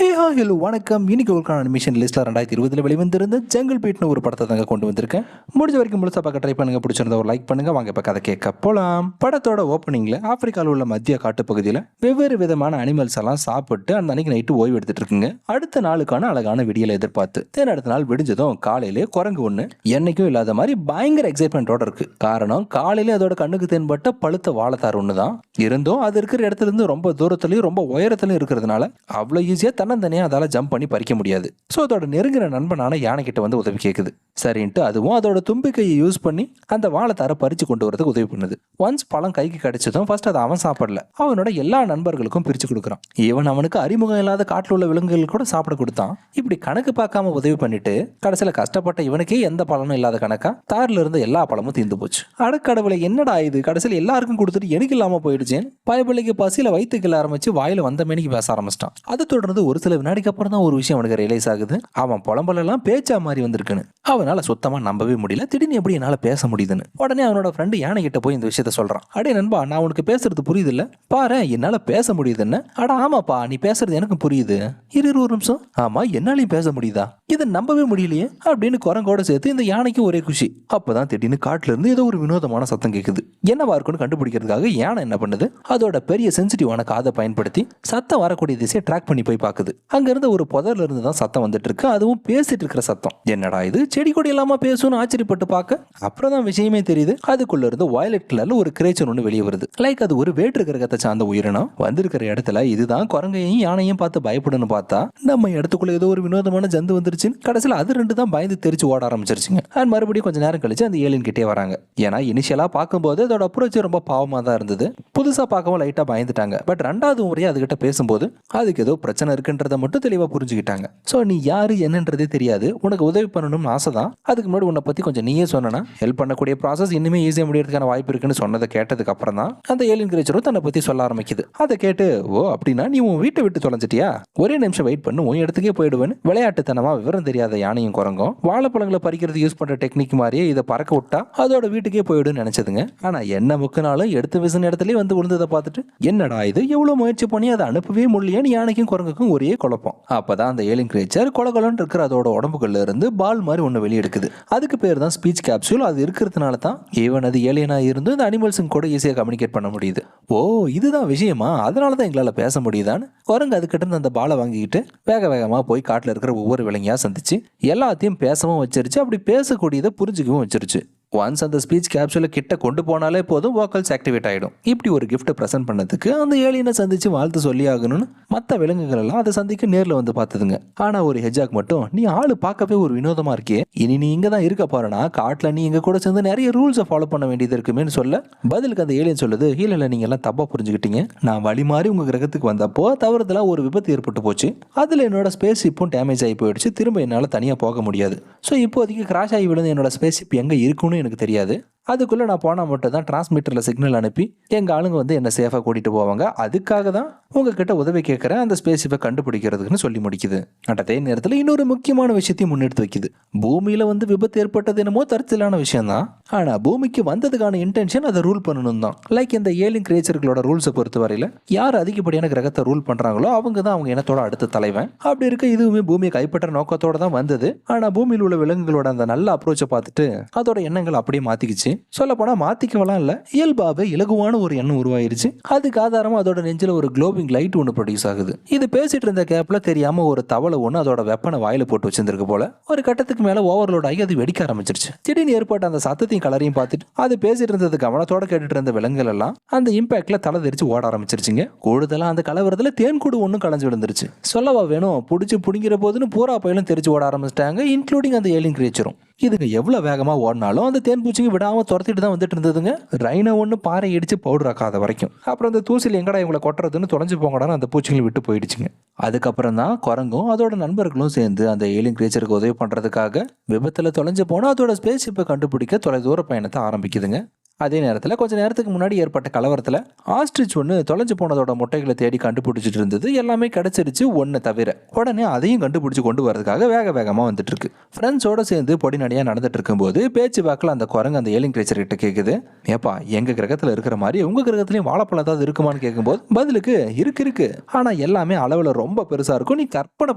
Hello வணக்கம். இன்னைக்கு ஒரு அனிமேஷன் லிஸ்ட்ல 2020 வெளிவந்திருந்த ஜங்கிள் பீட்னு ஒரு படத்தை தாங்க கொண்டு வந்திருக்கேன். முடிஞ்ச வரைக்கும் முழுசா பார்க்க ட்ரை பண்ணுங்க. பிடிச்சிருந்த ஒரு லைக் பண்ணுங்க. வாங்க இப்போ கதை கேட்க போலாம். படத்தோட ஓப்பனிங்ல ஆப்பிரிக்காவில் உள்ள மத்திய காட்டுப்பகுதியில் வெவ்வேறு விதமான அனிமல்ஸ் எல்லாம் சாப்பிட்டு அந்த அன்னைக்கு நைட்டு ஓய்வு எடுத்துட்டு இருக்குங்க. அடுத்த நாளுக்கான அழகான விடியலை எதிர்பார்த்து அடுத்த நாள் விடிஞ்சதும் காலையிலே குரங்கு ஒண்ணு என்னைக்கும் இல்லாத மாதிரி பயங்கர எக்ஸைட்மெண்டோட இருக்கு. காரணம் காலையிலே அதோட கண்ணுக்கு தென்பட்ட பழுத்த வாழைத்தார் ஒண்ணுதான் இருந்தும் அது இருக்கிற இடத்துல இருந்து ரொம்ப தூரத்துலயும் ரொம்ப உயரத்துலயும் இருக்கிறதுனால அவ்வளவு ஈஸியா தன்னந்தனியா அதால ஜம்ப் பண்ணி பறிக்க முடியாது. ஸோ அதோட நெருங்கிற நண்பனான யானை கிட்ட வந்து உதவி கேட்குது. சரின்ட்டு அதுவும் அதோட தும்பிக்கையை யூஸ் பண்ணி அந்த வாழைத்தாரை பறிச்சு கொண்டு வரதுக்கு உதவி பண்ணுது. ஒன்ஸ் பழம் கைக்கு கிடைச்சதும் ஃபர்ஸ்ட் அதை அவன் சாப்பிடல, அவனோட எல்லா நண்பர்களுக்கும் பிரிச்சு கொடுக்குறான். இவன் அவனுக்கு அறிமுகம் இல்லாத காட்டில் உள்ள விலங்குகள் கூட சாப்பிட கொடுத்தான். இப்படி கணக்கு பார்க்காம உதவி பண்ணிட்டு கடைசியில் கஷ்டப்பட்ட இவனுக்கே எந்த பலனும் இல்லாத கணக்கா தாரில் இருந்த எல்லா பழமும் தீர்ந்து போச்சு. அடக்கடவுளை என்னடா இது, கடைசியில் எல்லாருக்கும் கொடுத்துட்டு எனக்கு இல்லாம போயிடுச்சேன். பயபிள்ளைக்கு பசியில வயிற்றுக்கில் ஆரம்பிச்சு வாயில வந்த மேனிக்கு பேச ஆரம்பிச்சிட்டான். அதை தொடர்ந்து ஒரு சில வினாடிக்கு அப்புறம் தான் ஒரு விஷயம் அவனுக்கு ரியலைஸ் ஆகுது. அவன் புலம்பலெல்லாம் பேச்சா மாதிரி வந்திருக்குன்னு அவனால சுத்தமா நம்பவே முடியல. திடீர்னு எப்படி என்னால பேச முடியுதுன்னு உடனே அவனோட ஃப்ரெண்டு யானை கிட்ட போய் இந்த விஷயத்த சொல்றான். அடே நண்பா, நான் உனக்கு பேசுறது புரியுது இல்ல, பாரு என்னால பேச முடியுதுன்னு. அட ஆமாப்பா, நீ பேசுறது எனக்கு புரியுது. இரு ஒரு நிமிஷம், ஆமா என்னாலையும் பேச முடியுதா, இதை நம்பவே முடியலையே அப்படின்னு குரங்கோட சேர்த்து இந்த யானைக்கும் ஒரே குஷி. அப்பதான் திடீர்னு காட்டுல இருந்து ஏதோ ஒரு வினோதமான சத்தம் கேட்குது. என்னவா இருக்குன்னு கண்டுபிடிக்கிறதுக்காக யானை என்ன பண்ணுது, அதோட பெரிய சென்சிட்டிவான காதை பயன்படுத்தி சத்தம் வரக்கூடிய திசையை ட்ராக் பண்ணி போய் பாக்குது. அங்க இருந்த ஒரு புதர்ல இருந்து தான் சத்தம் வந்துட்டு இருக்கு. அதுவும் பேசிட்டு இருக்கிற சத்தம். என்னடா இது, செடி கொடி இல்லாம பேசும்னு ஆச்சரியப்பட்டு பார்க்க அப்புறம் தான் விஷயமே தெரியுது. அதுக்குள்ள இருந்து வயலட் கலர்ல ஒரு கிரேச்சர் ஒன்று வெளியே வருது. லைக் அது ஒரு வேற்று கிரகத்தை சார்ந்த உயிரினம். வந்திருக்கிற இடத்துல இதுதான் குரங்கையும் யானையும் பார்த்து பயப்படணும் பார்த்தா நம்ம இடத்துக்குள்ள ஏதோ ஒரு வினோதமான ஜந்து வந்துருச்சு. கடைசியில் அது ரெண்டு தான் பயந்து தெரிச்சு ஓட ஆரம்பிச்சிருச்சுங்க. அண்ட் மறுபடியும் கொஞ்ச நேரம் கழிச்சு அந்த ஏலியன் கிட்டே வராங்க. ஏன்னா இனிஷியலா பார்க்கும்போது அதோட அப்ரோச் ரொம்ப பாவமா தான் இருந்தது. புதுசா பார்க்கவும் லைட்டா பயந்துட்டாங்க. பட் ரெண்டாவது முறையா அதுகிட்ட பேசும்போது அதுக்கு ஏதோ பிரச்சனை இருக்குன்றத மட்டும் தெளிவா புரிஞ்சுக்கிட்டாங்க. சோ நீ யாரு என்னன்றதே தெரியாது, உனக்கு உதவி பண்ணணும்னு ஆசை தான். அதுக்கு முன்னாடி உன்னை பத்தி கொஞ்சம் நீயே சொன்னா ஹெல்ப் பண்ணக்கூடிய ப்ராசஸ் இன்னுமே ஈஸியா முடியறதுக்கான வாய்ப்பு இருக்குன்னு சொன்னதை கேட்டதுக்கு அப்புறம் தான் அந்த ஏலியன் கிரேச்சரும் தன்னை பத்தி சொல்ல ஆரம்பிக்குது. அதை கேட்டு ஓ அப்படின்னா நீ உன் வீட்டை விட்டு தொலைஞ்சிட்டியா, ஒரே நிமிஷம் வெயிட் பண்ணு, உன் இடத்துக்கே போயிடுவேன்னு விளையாட்டுத்தனமா விவரம் தெரியாத யானையும் குரங்கும் வாழைப்பழங்களை பறிக்கிறது யூஸ் பண்ற டெக்னிக் மாதிரியே இதை பறக்க விட்டா அதோட வீட்டுக்கே போயிடுன்னு நினைச்சதுங்க. ஆனா என்ன முக்கினாலும் எடுத்து விசன இடத்துலயே வந்து விழுந்ததை பார்த்துட்டு என்னடா இது, எவ்வளவு முயற்சி பண்ணி அதை அனுப்பவே முடியலையேன்னு யானைக்கும் குரங்குக்கும் ஒரே குழப்பம். அப்பதான் அந்த ஏலியன் கிரேச்சர் கொலகொலன்னு இருக்கிற அதோட உடம்புக்குள்ள இருந்து பால் மாதிரி ஒண்ணு வெளியெடுக்குது. அதுக்கு பேர் தான் ஸ்பீச் கேப்சூல். அது இருக்கிறதுனால தான் ஈவன் அது ஏலியனா இருந்து இந்த அனிமல்ஸும் கூட ஈஸியா கம்யூனிகேட் பண்ண முடியுது. ஓ இதுதான் விஷயமா, அதனாலதான் எங்களால பேச முடியுதான்னு குரங்கு அதுக்கிட்ட இருந்து அந்த பாலை வாங்கிக்கிட்டு வேக வேகமா போய் காட்டுல இருக்கிற ஒவ்வொரு விலங்கியா சந்திச்சு எல்லாத்தையும் பேசவும் வச்சிருச்சு. அப்படி பேசக்கூடியதை புரிஞ்சுக்கவும் வச்சிருச்சு. ஒன்ஸ் அந்த ஸ்பீச் கேப்சூலை கிட்ட கொண்டு போனாலே போதும் வோக்கல்ஸ் ஆக்டிவேட் ஆகிடும். இப்படி ஒரு கிஃப்ட்டை ப்ரெசென்ட் பண்ணதுக்கு அந்த ஏலியனை சந்திச்சு வாழ்த்து சொல்லி ஆகணும்னு மற்ற விலங்குகள் எல்லாம் அதை சந்திக்க நேரில் வந்து பார்த்துதுங்க. ஆனால் ஒரு ஹெஜாக் மட்டும் நீ ஆளு பார்க்கவே ஒரு வினோதமா இருக்கே, இனி நீ இங்கே தான் இருக்க போறனா, காட்டில் நீ எங்க கூட சேர்ந்து நிறைய ரூல்ஸை ஃபாலோ பண்ண வேண்டியது இருக்குமேன்னு சொல்ல பதிலுக்கு அந்த ஏலியன் சொல்லுது, இல்லை நீங்க எல்லாம் தப்பா புரிஞ்சுக்கிட்டீங்க. நான் வழி மாறி உங்க கிரகத்துக்கு வந்தப்போ தவறுதலா ஒரு விபத்து ஏற்பட்டு போச்சு. அதில் என்னோட ஸ்பேஸ் ஷிப்பும் டேமேஜ் ஆகி போயிடுச்சு. திரும்ப என்னால் தனியாக போக முடியாது. ஸோ இப்போதைக்கு கிராஷ் ஆகி விழுந்து என்னோட ஸ்பேஸ் ஷிப் எங்கே இருக்குன்னு எனக்கு தெரியாது. அதுக்குள்ள நான் போனா மட்டும் தான் டிரான்ஸ்மிட்டர்ல சிக்னல் அனுப்பி எங்க ஆளுங்க வந்து என்ன சேஃபா கூட்டிட்டு போவாங்க. அதுக்காக தான் உங்ககிட்ட உதவி கேட்கறேன், அந்த ஸ்பேஸ் ஷிப்பை கண்டுபிடிக்கிறதுக்குன்னு சொல்லி முடிக்குது. அதே நேரத்தில் இன்னொரு முக்கியமான விஷயத்தையும் முன்னெடுத்து வைக்குது. பூமியில வந்து விபத்து ஏற்பட்டது என்னமோ தற்செயலான விஷயம் தான். ஆனா பூமிக்கு வந்ததுக்கான இன்டென்ஷன் அதை ரூல் பண்ணணும் தான். லைக் இந்த ஏலியன் கிரியேச்சர்களோட ரூல்ஸை பொறுத்த வரையில யார் அதிகப்படியான கிரகத்தை ரூல் பண்றாங்களோ அவங்க தான் அவங்க இனத்தோட அடுத்த தலைவன். அப்படி இருக்க இதுவுமே பூமியை கைப்பற்ற நோக்கத்தோட தான் வந்தது. ஆனா பூமியில் உள்ள விலங்குகளோட அந்த நல்ல அப்ரோச்சை பார்த்துட்டு அதோட எண்ணங்கள் அப்படியே மாத்திக்கிச்சு. சொல்ல போனா மாத்திக்கலாம் இல்ல, இயல்பாவே இலகுவான ஒரு எண்ணம் உருவாயிருச்சு. அதுக்கு ஆதாரமா அதோட நெஞ்சில ஒரு க்ளோவிங் லைட் ஒன்று ப்ரொடியூஸ் ஆகுது. இது பேசிட்டு இருந்த கேப்ல தெரியாம ஒரு தவளை ஒன்று அதோட வெப்பனை வாயில போட்டு வச்சிருந்திருக்கு போல. ஒரு கட்டத்துக்கு மேல ஓவர்லோட் ஆகி அது வெடிக்க ஆரம்பிச்சிருச்சு. திடீர்னு ஏற்பட்ட அந்த சத்தத்தையும் கலரையும் பார்த்துட்டு அது பேசிட்டு இருந்தது கவனத்தோட கேட்டுட்டு இருந்த விலங்குகள் எல்லாம் அந்த இம்பாக்ட்ல தலை தெரிச்சு ஓட ஆரம்பிச்சிருச்சுங்க. கூடுதலா அந்த கலவரத்துல தேன்கூடு ஒன்றும் கலைஞ்சு விழுந்துருச்சு. சொல்லவா வேணும், புடிச்சு புடிங்கிற போதுன்னு பூரா பயிலும் தெரிச்சு ஓட ஆரம்பிச்சிட்டாங்க, இன்க்ளூடிங் அந்த ஏலியன் கிரியேச்சரும். இதுங்க எவ்வளவு வேகமா ஓடினாலும் அந்த தேன் பூச்சிங்க விடாம துரத்திட்டு தான் வந்துட்டு இருந்ததுங்க. ரைனோ ஒன்று பாறை இடிச்சு பவுடர் ஆக்காத வரைக்கும். அப்புறம் அந்த தூசில் எங்கடா இவங்களை கொட்டுறதுன்னு தொலைஞ்சு போங்கடான்னு அந்த பூச்சிகளை விட்டு போயிடுச்சுங்க. அதுக்கப்புறம் தான் குரங்கும் அதோட நண்பர்களும் சேர்ந்து அந்த ஏலியன் கிரேச்சருக்கு உதவி பண்றதுக்காக விபத்துல தொலைஞ்சு போனா அதோட ஸ்பேஸ் ஷிப்பை கண்டுபிடிக்க தொலைதூர பயணத்தை ஆரம்பிக்குதுங்க. அதே நேரத்தில் கொஞ்ச நேரத்துக்கு முன்னாடி ஏற்பட்ட கலவரத்தில் ஆஸ்ட்ரிச் ஒன்று தொலைஞ்சு போனதோட முட்டைகளை தேடி கண்டுபிடிச்சிட்டு இருந்தது. எல்லாமே கிடைச்சிருச்சு ஒன்று தவிர. உடனே அதையும் கண்டுபிடிச்சு கொண்டு வரதுக்காக வேக வேகமாக வந்துட்டு இருக்கு. ஃப்ரெண்ட்ஸோட சேர்ந்து பொடிநடையாக நடந்துட்டு இருக்கும்போது பேச்சு வாக்கில் அந்த குரங்கு அந்த ஏலியன் கிரேச்சர் கிட்ட கேட்குது, ஏப்பா எங்க கிரகத்தில் இருக்கிற மாதிரி உங்க கிரகத்திலையும் வாழைப்பழம் ஏதாவது இருக்குமான்னு கேட்கும்போது பதிலுக்கு இருக்கு ஆனால் எல்லாமே அளவில் ரொம்ப பெருசாக இருக்கும், நீ கற்பனை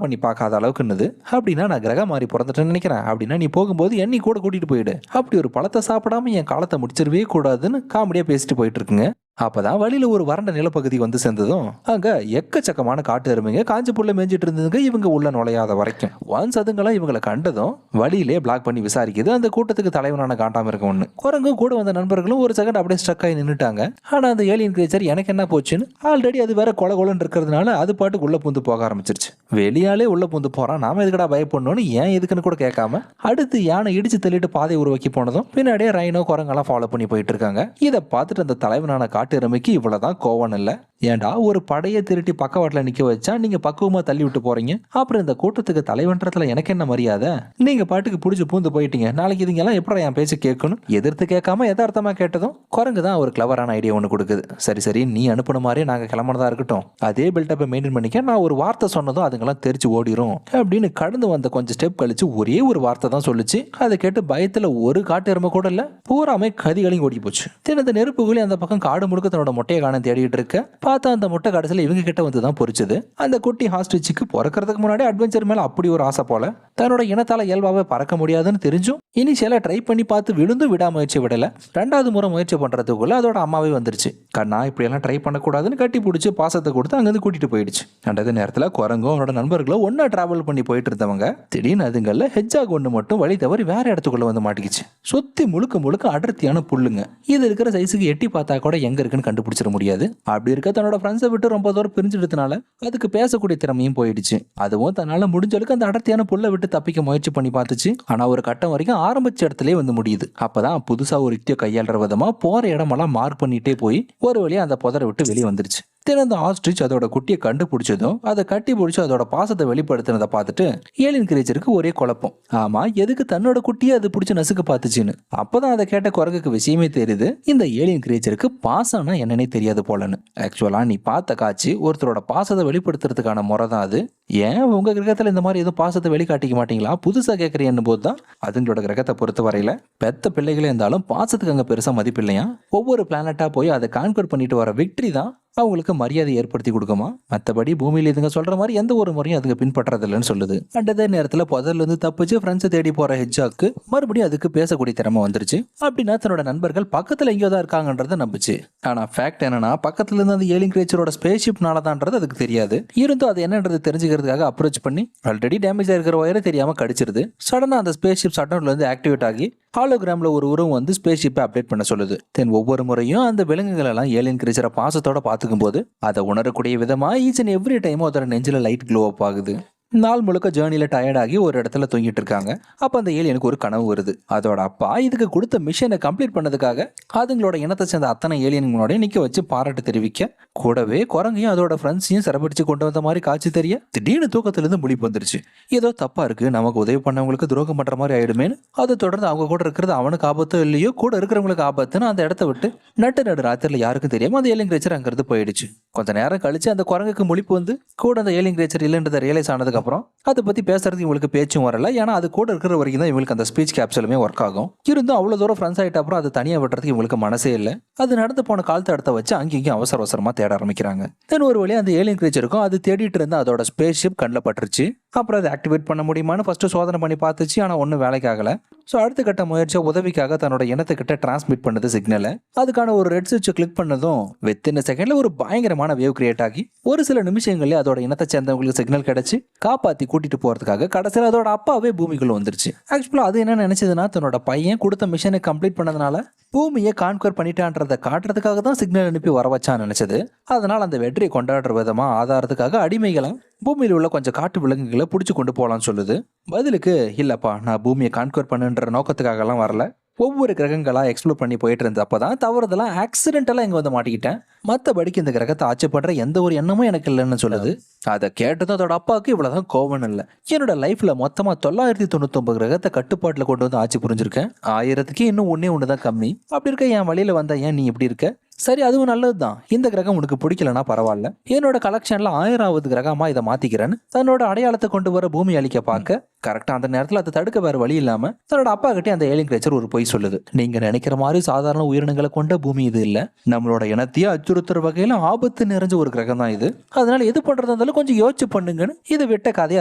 பண்ணி பார்க்காத அளவுக்குன்னுது. அப்படின்னா நான் கிரகம் மாதிரி பிறந்துட்டேன்னு நினைக்கிறேன், அப்படின்னா நீ போகும்போது என்னை கூட கூட்டிட்டு போயிடு, அப்படி ஒரு பழத்தை சாப்பிடாம என் காலத்தை முடிச்சிருவே கூடாதுன்னு காமெடியா பேசிட்டு போயிட்டு இருக்குங்க. அப்பதான் வழியில ஒரு வறண்ட நிலப்பகுதி வந்து சேர்ந்ததும் அங்க எக்கச்சக்கமான காட்டு எருமைங்க காஞ்சி புல்ல மேய்ஞ்சிட்டு இருந்ததுங்க. இவங்க உள்ள நுழையாத வரைக்கும் ஒன்ஸ் அதுங்களாம் இவங்களை கண்டதும் வழியிலே பிளாக் பண்ணி விசாரிக்குது. அந்த கூட்டத்துக்கு தலைவனான காண்டாம இருக்க ஒண்ணு. குரங்கும் கூட வந்த நண்பர்களும் ஒரு செகண்ட் அப்படியே ஸ்ட்ரக் ஆகி நின்றுட்டாங்க. ஆனா அந்த ஏலியன் கிரேச்சர் எனக்கு என்ன போச்சுன்னு ஆல்ரெடி அது வேற கொல கொலன்னு இருக்கிறதுனால அது பாட்டுக்கு உள்ள பூந்து போக ஆரம்பிச்சிருச்சு. வெளியாலே உள்ள பூந்து போறான், நாம எதுக்கடா பயப்படணும்னு ஏன் எதுக்குன்னு கூட கேட்காம அடுத்து யானை இடிச்சு தள்ளிட்டு பாதை உருவாக்கி போனதும் பின்னாடியே ரைனோ குரங்கெல்லாம் ஃபாலோ பண்ணி போயிட்டு இருக்காங்க. இதை பார்த்துட்டு அந்த தலைவனான காட்டு எருமைக்கு இவ்வளவுதான் கோவம் இல்லை. ஏண்டா ஒரு படையை திருட்டி பக்கவாட்டில் நிக்க வச்சா நீங்க பக்குவமா தள்ளி விட்டு போறீங்க, அப்புறம் இந்த கூட்டத்துக்கு தலைவன்றதுல எனக்கு என்ன மரியாதை, நீங்க பாட்டுக்கு புடிச்சு பூந்து போயிட்டீங்க, நாளைக்கு இதுங்க எல்லாம் எப்படி என் பேச்சு கேட்கணும். எதிர்த்து கேட்காம யதார்த்தமா கேட்டதும் குரங்கு தான் ஒரு கிளவரான ஐடியா ஒன்று கொடுக்குது. சரி நீ அனுப்பின மாதிரி நாங்க கிளம்புனதா இருக்கட்டும், அதே பில்டப்பை மெயின்டைன் பண்ணிக்க, நான் ஒரு வார்த்தை சொன்னதும் அதுங்கெல்லாம் தெரிச்சு ஓடிரும் அப்படின்னு கடந்து வந்த கொஞ்சம் ஸ்டெப் கழிச்சு ஒரே ஒரு வார்த்தை தான் சொல்லுச்சு. அதை கேட்டு பயத்துல ஒரு காட்டு எருமை கூட இல்ல, பூராமே கதிகளையும் ஓடி போச்சு. தினந்த நெருப்புகளி அந்த பக்கம் காடு முழுக்க தன்னோட முட்டையை காண தேடிட்டு இருக்க பார்த்தா அந்த முட்டை கடைசியில் இவங்க கிட்ட வந்து தான் பொறிச்சது. அந்த குட்டி ஹாஸ்ட்ரிச்சுக்கு பிறக்கிறதுக்கு முன்னாடி அட்வென்ச்சர் மேல அப்படி ஒரு ஆசை போல. தன்னோட இனத்தால இயல்பாவே பறக்க முடியாதுன்னு தெரிஞ்சும் இனிஷியலா ட்ரை பண்ணி பார்த்து விழுந்து விடாமுயற்சி விடல. ரெண்டாவது முறை முயற்சி பண்றதுக்குள்ள அதோட அம்மாவே வந்துருச்சு. கண்ணா இப்படி எல்லாம் ட்ரை பண்ணக்கூடாதுன்னு கட்டி பிடிச்சி பாசத்தை கொடுத்து அங்கிருந்து கூட்டிட்டு போயிடுச்சு. ரெண்டாவது நேரத்தில் குரங்கும் அவனோட நண்பர்களும் ஒன்னா டிராவல் பண்ணி போயிட்டு இருந்தவங்க திடீர்னு அதுங்கள்ல ஹெட்ஜாக் ஒன்று மட்டும் வழி தவறி வேற இடத்துக்குள்ள வந்து மாட்டிக்கிச்சு. சுத்தி முழுக்க அடர்த்தியான புல்லுங்க. இது இருக்கிற சைஸுக்கு எட்டி பார்த்தா கூட எங்க இருக்குன்னு கண்டுபிடிச்சிட முடியாது. அப்படி இருக்க தன்னோட ஃப்ரெண்ட்ஸை விட்டு ரொம்ப தூரம் பிரிஞ்சிடுறதுனால அதுக்கு பேசக்கூடிய திறமையும் போயிடுச்சு. அதுவும் தன்னால முடிஞ்சளவுக்கு அந்த அடர்த்தியான புல்லை விட்டு தப்பிக்க முயற்சி பண்ணி பார்த்துச்சு. ஆனா ஒரு கட்டம் வரைக்கும் ஆரம்பிச்ச இடத்துல வந்து முடியுது. அப்பதான் புதுசா ஒரு யுக்தியை கையாளுற விதமா போற இடமெல்லாம் மார்க் பண்ணிட்டே போய் ஒரு வழியா அந்த புதரை விட்டு வெளியே வந்துருச்சு. திறந்த ஆஸ்ட்ரிச் அதோட குட்டியை கண்டுபிடிச்சதும் அதை கட்டி பிடிச்சி அதோட பாசத்தை வெளிப்படுத்தினதை பார்த்துட்டு ஏலியன் கிரேச்சருக்கு ஒரே குழப்பம். ஆமா எதுக்கு தன்னோட குட்டியை அது பிடிச்சி நசுக்க பார்த்துச்சுன்னு. அப்பதான் அதை கேட்ட குரங்குக்கு விஷயமே தெரியுது, இந்த ஏலியன் கிரேச்சருக்கு பாசம்னா என்னன்னே தெரியாது போலன்னு. ஆக்சுவலா நீ பார்த்த காட்சி ஒருத்தரோட பாசத்தை வெளிப்படுத்துறதுக்கான முறை தான் அது. ஏன் உங்க கிரகத்துல இந்த மாதிரி எதுவும் பாசத்தை வெளிக்காட்டிக்க மாட்டீங்களா புதுசா கேட்கறேன்னு போது தான் அதுங்களோட கிரகத்தை பொறுத்த வரையில பெத்த பிள்ளைகளே இருந்தாலும் பாசத்துக்கு அங்க பெருசா மதிப்பு இல்லையா. ஒவ்வொரு பிளானட்டா போய் அதை கான்கர் பண்ணிட்டு வர விக்டரி தான் அவங்களுக்கு மரியாதை ஏற்படுத்தி கொடுக்குமா. மற்றபடி பூமியில இதுங்க சொல்ற மாதிரி எந்த ஒரு முறையும் அதுங்க பின்பற்றது இல்லைன்னு சொல்லுது. அதே நேரத்தில் புதர்ல இருந்து தப்பிச்சு ஃப்ரெண்ட்ஸை தேடி போற ஹெட்ஜாக்கு மறுபடியும் அதுக்கு பேசக்கூடிய திறமை வந்துருச்சு. அப்படின்னா தன்னோட நண்பர்கள் பக்கத்துல எங்கேயோ தான் இருக்காங்கன்றத நம்பிச்சு. ஆனா ஃபேக்ட் என்னன்னா பக்கத்துல இருந்து அந்த ஏலியன் கிரேச்சரோட ஸ்பேஸ்ஷிப்னாலதான்றது அதுக்கு தெரியாது. இருந்தும் அது என்னன்றது தெரிஞ்சுக்கிறதுக்காக அப்ரோச் பண்ணி ஆல்ரெடி டேமேஜ் ஆகிருக்கிற ஒயரை தெரியாம கடிச்சிருது. சடனா அந்த ஸ்பேஸ்ஷிப் சட்டன்ல இருந்து ஆக்டிவேட் ஆகி ஹாலோகிராம்ல ஒரு உருவம் வந்து ஸ்பேஸ்ஷிப்பை அப்டேட் பண்ண சொல்லுது. தென் ஒவ்வொரு முறையும் அந்த விலங்குகள் எல்லாம் ஏலியன் கிரேச்சரை பாசத்தோட பார்த்துக்கும் போது அதை உணரக்கூடிய விதமா ஈச் அண்ட் எவ்ரி டைமும் அதோட நெஞ்சில லைட் க்ளோ அப் ஆகுது. நாள் முழுக்க ஜேர்னியில் டயர்டாகி ஒரு இடத்துல தூங்கிட்டு இருக்காங்க. அப்போ அந்த ஏலியனுக்கு ஒரு கனவு வருது. அதோட அப்பா இதுக்கு கொடுத்த மிஷனை கம்ப்ளீட் பண்ணதுக்காக அதுங்களோட இனத்தை சேர்ந்த அத்தனை ஏலியன்களோட நிற்க வச்சு பாராட்டு தெரிவிக்க, கூடவே குரங்கையும் அதோட ஃப்ரெண்ட்ஸையும் சிறப்பிடிச்சு கொண்டு வந்த மாதிரி காட்சி தெரிய திடீர்னு தூக்கத்திலிருந்து முழிப்பு வந்துருச்சு. ஏதோ தப்பா இருக்கு, நமக்கு உதவி பண்ணவங்களுக்கு துரோகம் பண்ற மாதிரி ஆயிடுமேனு அதை தொடர்ந்து அவங்க கூட இருக்கிறது அவனுக்கு ஆபத்தோ இல்லையோ கூட இருக்கிறவங்களுக்கு ஆபத்துன்னு அந்த இடத்த விட்டு நடு ராத்திரில யாருக்கும் தெரியாம அந்த ஏலியன் கிரேச்சர் அங்கிருந்து போயிடுச்சு. கொஞ்ச நேரம் கழிச்சு அந்த குரங்குக்கு முழிப்பு வந்து கூட அந்த ஏலியன் கிரேச்சர் இல்லைன்றதை ரியலைஸ் ஆனதுக்கு அப்புறம் அதை பத்தி பேசுறதுக்கு இவங்களுக்கு பேச்சும் வரல. ஏன்னா அது கூட இருக்கிற வரைக்கும் தான் இவங்களுக்கு அந்த ஸ்பீச் கேப்சலுமே ஒர்க் ஆகும். இருந்தும் அவ்வளவு தூரம் ஃப்ரெண்ட்ஸ் ஆயிட்ட அப்புறம் அதை தனியா விட்டுறதுக்கு இவங்களுக்கு மனசே இல்லை. அது நடந்து போன காலத்தை இடத்த வச்சு அங்கேயும் அவசரமா தேட ஆரம்பிக்கிறாங்க. தென் ஒரு வழியா அந்த ஏலியன் கிரேச்சருக்கும் அது தேடிட்டு இருந்த அதோட ஸ்பேஸ் ஷிப் கண்ணில் பட்டுருச்சு. அப்புறம் அதை ஆக்டிவேட் பண்ண முடியுமான்னு ஃபர்ஸ்ட் சோதனை பண்ணி பார்த்துச்சு. ஆனால் ஒன்றும் வேலைக்கு ஆகல. ஸோ அடுத்த கட்ட முயற்சியை உதவிக்காக தன்னோட இனத்துக்கிட்ட டிரான்ஸ்மிட் பண்ணது சிக்னலை. அதுக்கான ஒரு ரெட் சுவிட்சை கிளிக் பண்ணதும் வித்தின் செகண்ட்ல ஒரு பயங்கரமான வேவ் கிரியேட் ஆகி ஒரு சில நிமிஷங்களே அதோட இனத்தை சேர்ந்தவங்களுக்கு சிக்னல் கிடைச்சி காப்பாற்றி கூட்டிட்டு போறதுக்காக கடைசியில் அதோட அப்பாவே பூமிக்குள்ள வந்துருச்சு. ஆக்சுவலா அது என்ன நினைச்சதுன்னா தன்னோட பையன் கொடுத்த மிஷனை கம்ப்ளீட் பண்ணதுனால பூமியை கான்கர் பண்ணிட்டான்றதை காட்டுறதுக்காக தான் சிக்னல் அனுப்பி வர வச்சான்னு நினைச்சது. அதனால அந்த வெற்றியை கொண்டாடுற விதமா ஆதாரத்துக்காக அடிமைகளை பூமியில் உள்ள கொஞ்சம் காட்டு விலங்குகளை பிடிச்சி கொண்டு போகலான்னு சொல்லுது. பதிலுக்கு இல்லப்பா, நான் பூமியை கான்கர் பண்ணுன்ற நோக்கத்துக்காகலாம் வரல, ஒவ்வொரு கிரகங்களா எக்ஸ்ப்ளோர் பண்ணி போயிட்டு இருந்தப்பதான் தவறுதெல்லாம் ஆக்சிடென்டலா இங்க வந்து மாட்டிக்கிட்டேன். மத்தபடிக்கு இந்த கிரகத்தை ஆட்சிப்படுற எந்த ஒரு எண்ணமும் எனக்கு இல்லைன்னு சொல்லுது. அதை கேட்டதும் அதோட அப்பாவுக்கு இவ்வளவுதான் கோவம் இல்லை. என்னோட லைஃப்ல மொத்தமா 999 கிரகத்தை கட்டுப்பாட்டுல கொண்டு வந்து ஆட்சி புரிஞ்சிருக்கேன். 1000க்கு இன்னும் ஒண்ணுதான் கம்மி. அப்படி இருக்க என் வழியில வந்த ஏன் நீ இப்படி இருக்க? சரி, அதுவும் நல்லதுதான். இந்த கிரகம் உனக்கு பிடிக்கலனா பரவாயில்ல. என்னோட கலெக்ஷன்ல 1000வது கிரகமா இதை மாத்திக்கிறேன்னு தன்னோட அடையாளத்தை கொண்டு வர பூமி அழிக்க பார்க்க கரெக்டா அந்த நேரத்துல அதை தடுக்க வேற வழி இல்லாம தன்னோட அப்பா கிட்டே அந்த ஏலியன் கிரேச்சர் ஒரு பொய் சொல்லுது. நீங்க நினைக்கிற மாதிரி சாதாரண உயிரினங்களை கொண்ட பூமி இது இல்ல. நம்மளோட இனத்தையே அச்சுறுத்துற வகையில ஆபத்து நிறைஞ்ச ஒரு கிரகம் தான் இது. அதனால எது பண்றதா இருந்தாலும் கொஞ்சம் யோசிச்சு பண்ணுங்கன்னு இது விட்ட கதையை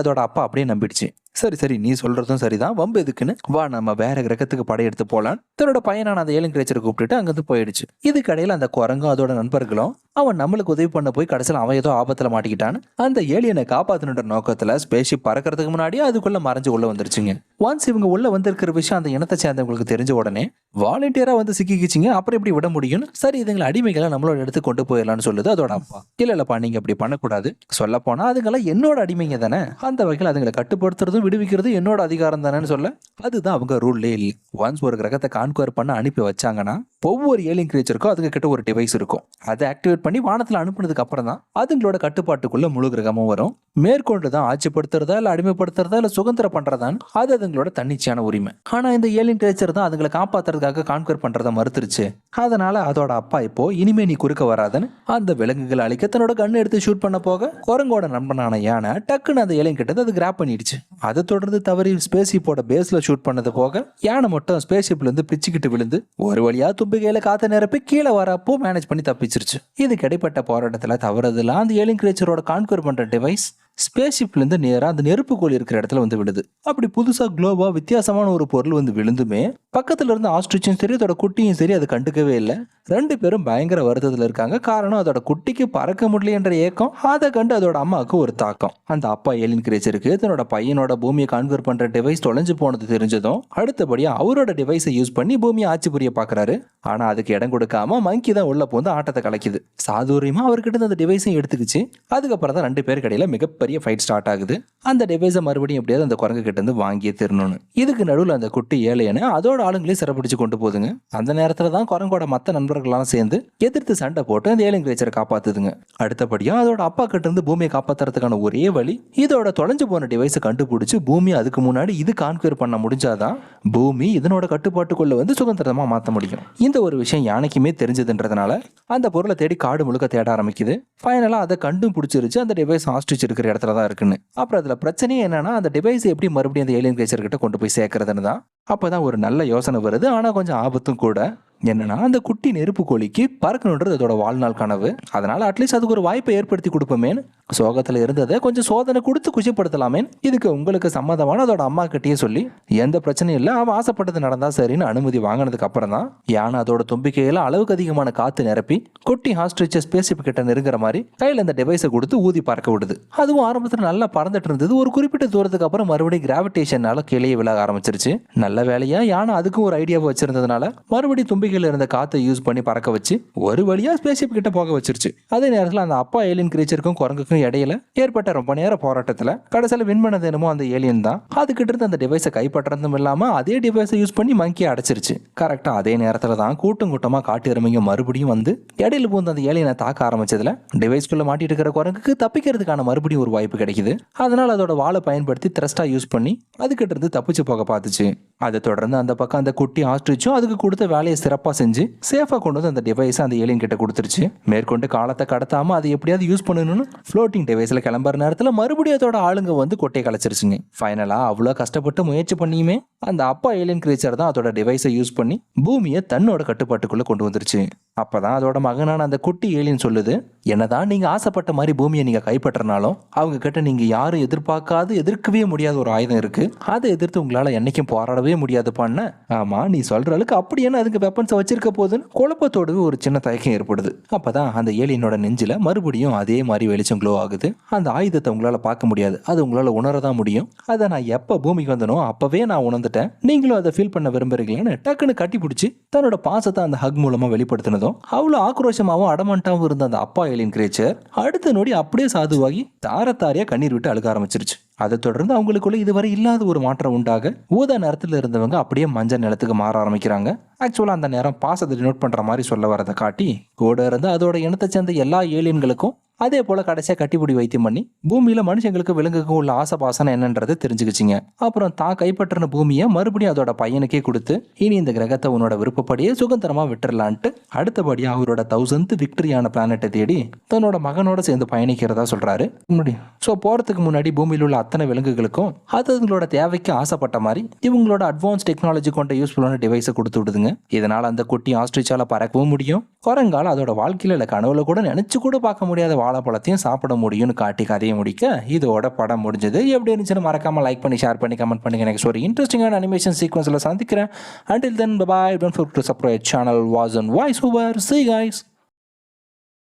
அதோட அப்பா அப்படியே நம்பிடுச்சு. சரி நீ சொல்றதும் சரிதான், வம்பு எதுக்குன்னு வா நம்ம வேற கிரகத்துக்கு படையெடுத்து போலான்னு தன்னோட பையனான அந்த ஏலியன் கிரேச்சரை கூப்பிட்டுட்டு அங்கிருந்து போயிடுச்சு. இதுக்கடையில அந்த குரங்கும் அதோட நண்பர்களும் அவன் நம்மளுக்கு உதவி பண்ண போய் கடைசியில் அவன் ஏதோ ஆபத்துல மாட்டிக்கிட்டான்னு அந்த ஏலியனை காப்பாத்தின நோக்கத்துல ஸ்பேஸ்ஷிப் பறக்கிறதுக்கு முன்னாடி அதுக்குள்ள மறைஞ்சு உள்ள வந்துருச்சுங்க. ஒன்ஸ் இவங்க உள்ள வந்திருக்கிற விஷயம் அந்த இனத்தை சேர்ந்தவங்களுக்கு தெரிஞ்ச உடனே வாலண்டியரா வந்து சிக்கிக்கிச்சிங்க. அப்புறம் எப்படி விட முடியும்? சரி, இதுங்களை அடிமைகளை நம்மளோட எடுத்து கொண்டு போயிடலாம்னு சொல்லுது அதோட அப்பா. இல்லப்பா, நீங்க அப்படி பண்ணக்கூடாது. சொல்ல போனா அதுங்கெல்லாம் என்னோட அடிமைங்க தானே. அந்த வகையில் அதுங்களை கட்டுப்படுத்துறதும் விடுவிக்கிறது என்னோட அதிகாரம் தானேன்னு சொல்ல அதுதான் அவங்க ரூல்லே இல்லை. ஒன்ஸ் ஒரு கிரகத்தை கான்குவர் பண்ண அனுப்பி வச்சாங்கன்னா ஒவ்வொரு ஏலியன் கிரீச்சருக்கும் அதுங்க கிட்ட ஒரு டிவைஸ் இருக்கும். அதை ஆக்டிவேட் பண்ணி வானத்துல அனுப்புனதுக்கு அப்புறம் தான் அதுங்களோட கட்டுப்பாட்டுக்குள்ள முழு கிரகமும் வரும். மேற்கொண்டு தான் ஆட்சிப்படுத்துறதா இல்ல அடிமைப்படுத்துறதா இல்ல சுதந்திரம் பண்றதான்னு அது அதுங்களோட தன்னிச்சையான உரிமை. ஆனா இந்த ஏலியன் கிரீச்சர் தான் அதுங்களை காப்பாத்துறதுக்காக கான்குவர் பண்றதை மறுத்துருச்சு. அதனால அதோட அப்பா இப்போ இனிமே நீ குறுக்க வராதுன்னு அந்த விலங்குகளை அழிக்க தன்னோட கண்ணை எடுத்து ஷூட் பண்ண போக குரங்கோட நண்பனான யானை டக்குன்னு அந்த ஏலியன் கிட்ட அது கிராப் பண்ணிடுச்சு. அதை தொடர்ந்து தவறி ஸ்பேஸ்ஷிப்போட பேஸ்ல ஷூட் பண்ணது போக யானை மட்டும் ஸ்பேஸ்ஷிப்ல இருந்து பிச்சுக்கிட்டு விழுந்து ஒரு வழியா தும்பிக்கையில காத்த நிரப்பி கீழே வரப்போ மேனேஜ் பண்ணி தப்பிச்சிருச்சு. இது கிடைப்பட்ட போராட்டத்துல தவறுதலா அந்த ஏலியன் கிரீச்சரோட கான்குவர் பண்ற டிவைஸ் ஸ்பேஸ்ஷிப்ல இருந்து நேரா அந்த நெருப்புக்கோள் இருக்கிற இடத்துல வந்து விழுது. அப்படி புதுசா குளோபா வித்தியாசமான ஒரு பொருள் வந்து விழுந்துமே பக்கத்துல இருந்து ஆஸ்ட்ரிச்சும் சரி அதோட குட்டியும் சரி அது கண்டுக்கவே இல்லை. ரெண்டு பேரும் பயங்கர வருத்தத்துல இருக்காங்க. காரணம் அதோட குட்டிக்கு பறக்க முடியல என்ற ஏக்கம், அதை கண்டு அதோட அம்மாவுக்கு ஒரு தாக்கம். அந்த அப்பா ஏலியன் கிரீச்சருக்கு தன்னோட பையனோட பூமியை கான்குவர் பண்ற டிவைஸ் தொலைஞ்சு போனது தெரிஞ்சதும் அடுத்தபடியா அவரோட டிவைஸை யூஸ் பண்ணி பூமியை ஆட்சி புரிய பாக்குறாரு. ஆனா அதுக்கு இடம் கொடுக்காம மங்கி தான் உள்ள போந்து ஆட்டத்தை கலைக்குது. சாதுரியமா அவர்கிட்ட அந்த டிவைஸையும் எடுத்துக்கிச்சு. அதுக்கப்புறம் தான் ரெண்டு பேருக்கு இடையில மிகப்பெரிய ஃபைட் ஸ்டார்ட் ஆகுது. அந்த டிவைஸை மறுபடியும் எப்படியாவது அந்த குரங்கு கிட்ட இருந்து வாங்கியே தரணும்னு. இதுக்கு நடுவில் அந்த குட்டி ஏழையனை அதோட ஆளுங்களையும் சிறப்பிடிச்சு கொண்டு போகுதுங்க. அந்த நேரத்தில் தான் குரங்கோட மற்ற நண்பர்கள்லாம் சேர்ந்து எதிர்த்து சண்டை போட்டு அந்த ஏலியன் கிரீச்சரை காப்பாத்துதுங்க. அடுத்தபடியா அதோட அப்பா கிட்ட இருந்து பூமியை காப்பாத்துறதுக்கான ஒரே வழி இதோட தொலைஞ்சு போன டிவைஸை கண்டுபிடிச்சு பூமி அதுக்கு முன்னாடி இது கான்குவர் பண்ண முடிஞ்சாதான் பூமி இதனோட கட்டுப்பாட்டுக்குள்ள வந்து சுதந்திரமா மாற்ற முடியும். இந்த ஒரு விஷயம் யானைக்குமே தெரிஞ்சதுன்றதுனால அந்த பொருளை தேடி காடு முழுக்க தேட ஆரம்பிக்குது. ஃபைனலா அதை கண்டும் பிடிச்சிருச்சு. அந்த டிவைஸ் ஆஸ்ட்ரிச் இருக்கிற இடத்துல தான் இருக்குன்னு. அப்புறம் அதுல பிரச்சனையே என்னன்னா அந்த டிவைஸ் எப்படி மறுபடியும் அந்த ஏலியன் கிரீச்சர் கிட்ட கொண்டு போய் சேர்க்கறதுன்னு தான். அப்பதான் ஒரு நல்ல யோசனை வருது. ஆனா கொஞ்சம் ஆபத்தும் கூட. என்னன்னா அந்த குட்டி நெருப்பு கோழிக்கு பறக்கணுன்றது அதோட வாழ்நாள் கனவு. அதனால அட்லீஸ்ட் அதுக்கு ஒரு வாய்ப்பை ஏற்படுத்தி கொடுப்போமேன்னு சோகத்துல இருந்ததை கொஞ்சம் சோதனை கொடுத்து குஷிப்படுத்தலாமே. இதுக்கு உங்களுக்கு சம்மதமான அதோட அம்மா கிட்டேயே சொல்லி எந்த பிரச்சனையும் இல்லை, அவன் ஆசைப்பட்டது நடந்தா சரின்னு அனுமதி வாங்கினதுக்கு அப்புறம் தான் யானை அதோட தும்பிக்கையில அளவுக்கு அதிகமான காத்து நிரப்பி குட்டி ஆஸ்ட்ரிச்ச ஸ்பேஸ்ஷிப் கிட்ட நெருங்குற மாதிரி கையில் அந்த டிவைஸை கொடுத்து ஊதி பறக்க விடுது. அதுவும் ஆரம்பத்தில் நல்லா பறந்துட்டு இருந்தது. ஒரு குறிப்பிட்ட தூரத்துக்கு அப்புறம் மறுபடியும் கிராவிடேஷனால கீழே விலக ஆரம்பிச்சிருச்சு. நல்ல வேலையா யானை அதுக்கும் ஒரு ஐடியாவை வச்சிருந்ததுனால மறுபடியும் தும்பிக்கையில் இருந்த காத்தை யூஸ் பண்ணி பறக்க வச்சு ஒரு வழியா ஸ்பேஸ்ஷிப் கிட்ட போக வச்சிருச்சு. அதே நேரத்தில் அந்த அப்பா ஏலியன் கிரீச்சருக்கும் குரங்குக்கும் இடையில ஏற்பட்ட ரொம்ப நேர போராட்டத்துல கடைசியில் வின் பண்ணது என்னமோ அந்த ஏலியன் தான். அதுகிட்ட இருந்து அந்த டிவைஸை கைப்பற்றதும் இல்லாம அதே டிவைஸை யூஸ் பண்ணி மங்கியை அடைச்சிருச்சு. கரெக்டா அதே நேரத்துல தான் கூட்டம் கூட்டமா காட்டு எருமைங்க மறுபடியும் வந்து இடையில பூந்து அந்த ஏலியனை தாக்க ஆரம்பிச்சதுல டிவைஸ்குள்ள மாட்டிட்டு இருக்கிற குரங்குக்கு தப்பிக்கிறதுக்கான மறுபடியும் ஒரு வாய்ப்பு கிடைக்குது. அதனால அதோட வாளை பயன்படுத்தி த்ரஸ்டா யூஸ் பண்ணி அதுகிட்ட இருந்து தப்பிச்சு போக பார்த்துச்சு. அதை தொடர்ந்து அந்த பக்கம் அந்த குட்டி ஆஸ்ட்ரிச்சும் அதுக்கு கொடுத்த வேலையை சிறப்பா செஞ்சு சேஃபா கொண்டு வந்து அந்த டிவைஸ் அந்த ஏலியன் கிட்ட கொடுத்துருச்சு. மேற்கொண்டு காலத்தை கடத்தாம அதை எப்படியாவது யூஸ் பண்ணணும்னு ஃப்ளோட்டிங் டிவைஸ்ல கிளம்புற நேரத்துல மறுபடியும் அதோட ஆளுங்க வந்து கொட்டையை கலைச்சிருச்சுங்க. ஃபைனலா அவ்வளோ கஷ்டப்பட்டு முயற்சி பண்ணியுமே அந்த அப்பா ஏலியன் கிரீச்சர் தான் அதோட டிவைஸை யூஸ் பண்ணி பூமியை தன்னோட கட்டுப்பாட்டுக்குள்ள கொண்டு வந்துருச்சு. அப்பதான் அதோட மகனான அந்த குட்டி ஏலியன் சொல்லுது, என்னதான் நீங்க ஆசைப்பட்ட மாதிரி பூமியை நீங்க கைப்பற்றினாலும் அவங்க கிட்ட நீங்க யாரும் எதிர்பார்க்காது எதிர்க்கவே முடியாத ஒரு ஆயுதம் இருக்கு. அதை எதிர்த்து உங்களால என்னைக்கும் போராடவே முடியாது பண்ண. ஆமா, நீ சொல்ற அளவுக்கு அப்படி என்ன அதுக்கு வெப்பன்ஸ் வச்சிருக்க போதுன்னு குழப்பத்தோடு ஒரு சின்ன தயக்கம் ஏற்படுது. அப்பதான் அந்த ஏலியனோட நெஞ்சில மறுபடியும் அதே மாதிரி வெளிச்சம் க்ளோ ஆகுது. அந்த ஆயுதத்தை உங்களால பார்க்க முடியாது, அது உங்களால உணரதான் முடியும். அதை நான் எப்ப பூமிக்கு வந்தனோ அப்பவே நான் உணர்ந்துட்டேன், நீங்களும் அதை ஃபீல் பண்ண விரும்புறீங்களேன்னு டக்குன்னு கட்டி பிடிச்சி தன்னோட பாசத்தை அந்த ஹக் மூலமா வெளிப்படுத்தினதும் அவ்வளவு ஆக்ரோஷமாவும் அடமண்டாவும் இருந்த அந்த அப்பா ஏலியன் கிரீச்சர் அடுத்த நொடி அப்படியே சாதுவாகி தாரத்தாரியா கண்ணீர் விட்டு அழுக ஆரம்பிச்சிருச்சு. அதை தொடர்ந்து அவங்களுக்குள்ள இதுவரை இல்லாத ஒரு மாற்றம் உண்டாக ஊதா நேரத்தில் இருந்தவங்க அப்படியே மஞ்சள் நிறத்துக்கு மாற ஆரம்பிக்கிறாங்க. ஆக்சுவலாக அந்த நேரம் பாசத்தை டினோட் பண்ணுற மாதிரி சொல்ல வரதை காட்டி கூட இருந்து அதோட இனத்தை சேர்ந்த எல்லா ஏலியன்களுக்கும் அதே போல கடைசியாக கட்டிப்பிடி வைத்தியம் பண்ணி பூமியில மனுஷங்களுக்கு விலங்குக்கும் உள்ள ஆசை பாசனை என்னன்றதை தெரிஞ்சுக்கிச்சிங்க. அப்புறம் தான் கைப்பற்றின பூமியை மறுபடியும் அதோட பையனுக்கே கொடுத்து இனி இந்த கிரகத்தை உன்னோட விருப்பப்படியே சுதந்திரமா விட்டுறலான்ட்டு அடுத்தபடியா அவரோட 1000th விக்டரியான பிளானட்டை தேடி தன்னோட மகனோட சேர்ந்து பயணிக்கிறதா சொல்றாரு. ஸோ போறதுக்கு முன்னாடி பூமியில் உள்ள அத்தனை விலங்குகளுக்கும் அதுங்களோட தேவைக்கு ஆசைப்பட்ட மாதிரி இவங்களோட அட்வான்ஸ் டெக்னாலஜி கொண்ட யூஸ்ஃபுல்லான டிவைஸை கொடுத்து விடுதுங்க. இதனால அந்த குட்டி ஆஸ்ட்ரிச்சால பறக்கவும் முடியும், குரங்கால அதோட வாழ்க்கையில இல்லை கனவுல கூட நினைச்சு கூட பார்க்க முடியாத வாழைப்பழத்தையும் சாப்பிட முடியும்னு காட்டி கதையை முடிக்க இதோட படம் முடிஞ்சது. எப்படி இருந்துச்சுன்னு மறக்காம லைக் பண்ணி ஷேர் பண்ணி கமெண்ட் பண்ணுங்க. எனக்கு ஒரு இன்ட்ரெஸ்டிங்கான அனிமேஷன் சீக்வன்ஸ்ல சந்திக்கிறேன். Until then, bye bye. Don't forget to subscribe channel Was on Voice Over. See you guys.